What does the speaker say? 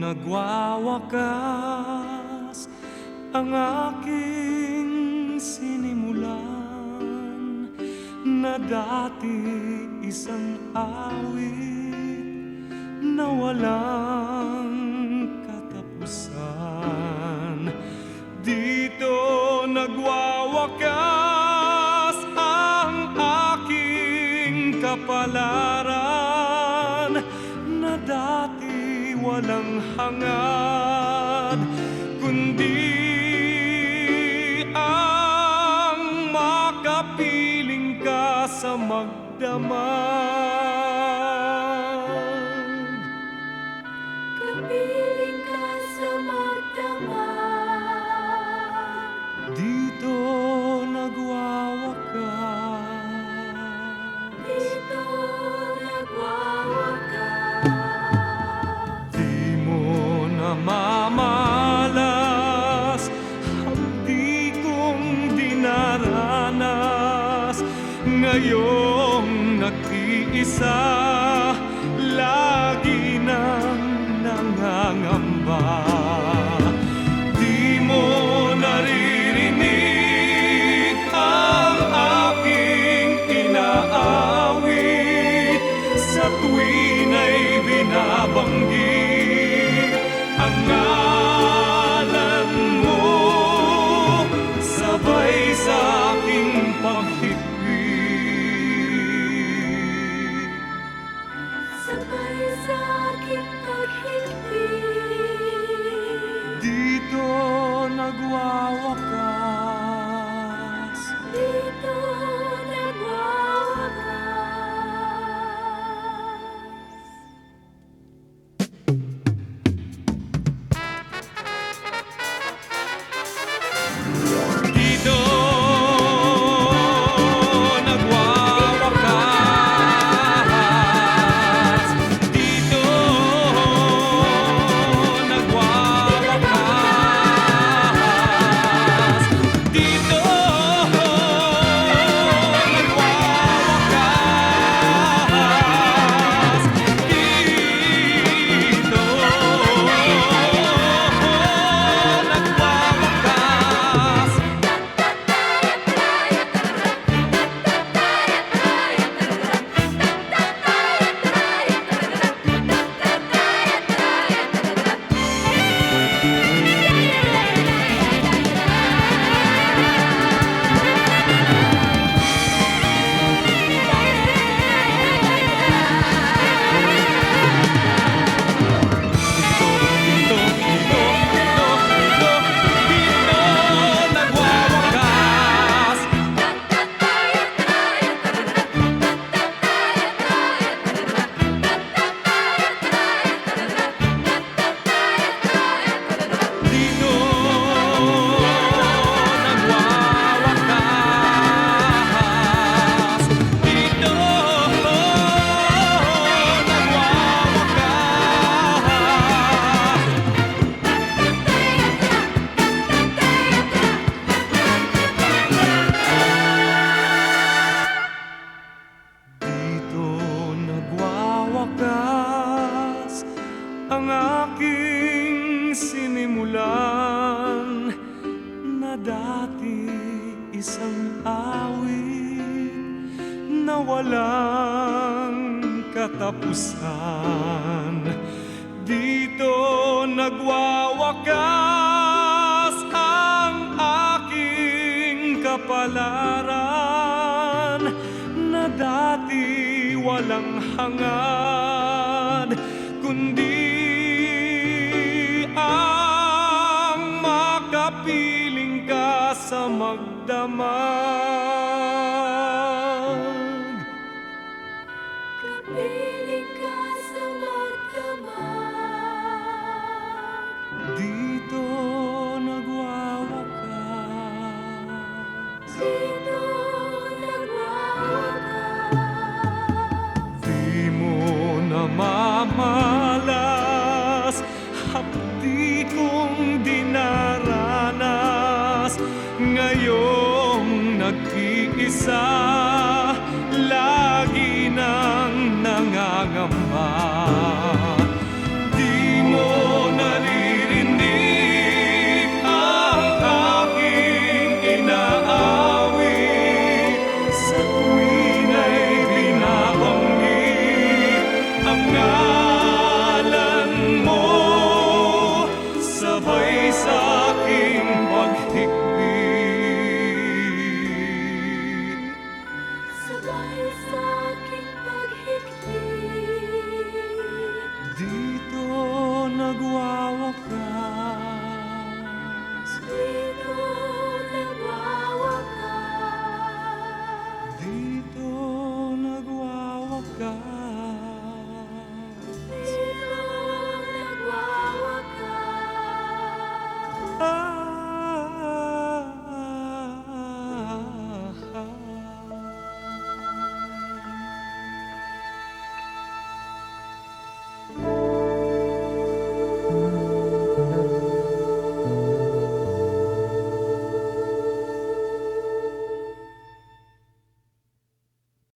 nagwawakas ang aking sinimulan, na dati isang awit na walang katapusan. Dito nagwawakas ang aking kapalaran, na dati walang hangad, kundi ang makapiling ka sa magdamag. Kapiling ka sa magdamag. Dito nagwawakas. Dito nagwawakas. Di mo namamalas ang di kong dinaranas. Ngayong nag-iisa, lagi nang nangangamba. Di mo naririnig ang aking inaawit sa tuwin ay binabanggit ang ngalan mo, sabay sa aking paghikbi. Sabay sa aking paghihintay. Dito nagwawakas. Dito nagwawakas. Dito nagwawakas. Dito nagwawakas. Dito nagwawakas. Dito nagwawakas. Nagwawakas ang aking sinimulan, na dati isang awit na walang katapusan. Dito nagwawakas ang aking kapalaran, na dati walang hangad, kundi ang makapiling ka sa magdamag. Kapiling ka sa magdamag. Dito nagwawakas. Dito nagwawakas. Di mo namamalas hapdi kong dinaranas. Ngayong nag-iisa,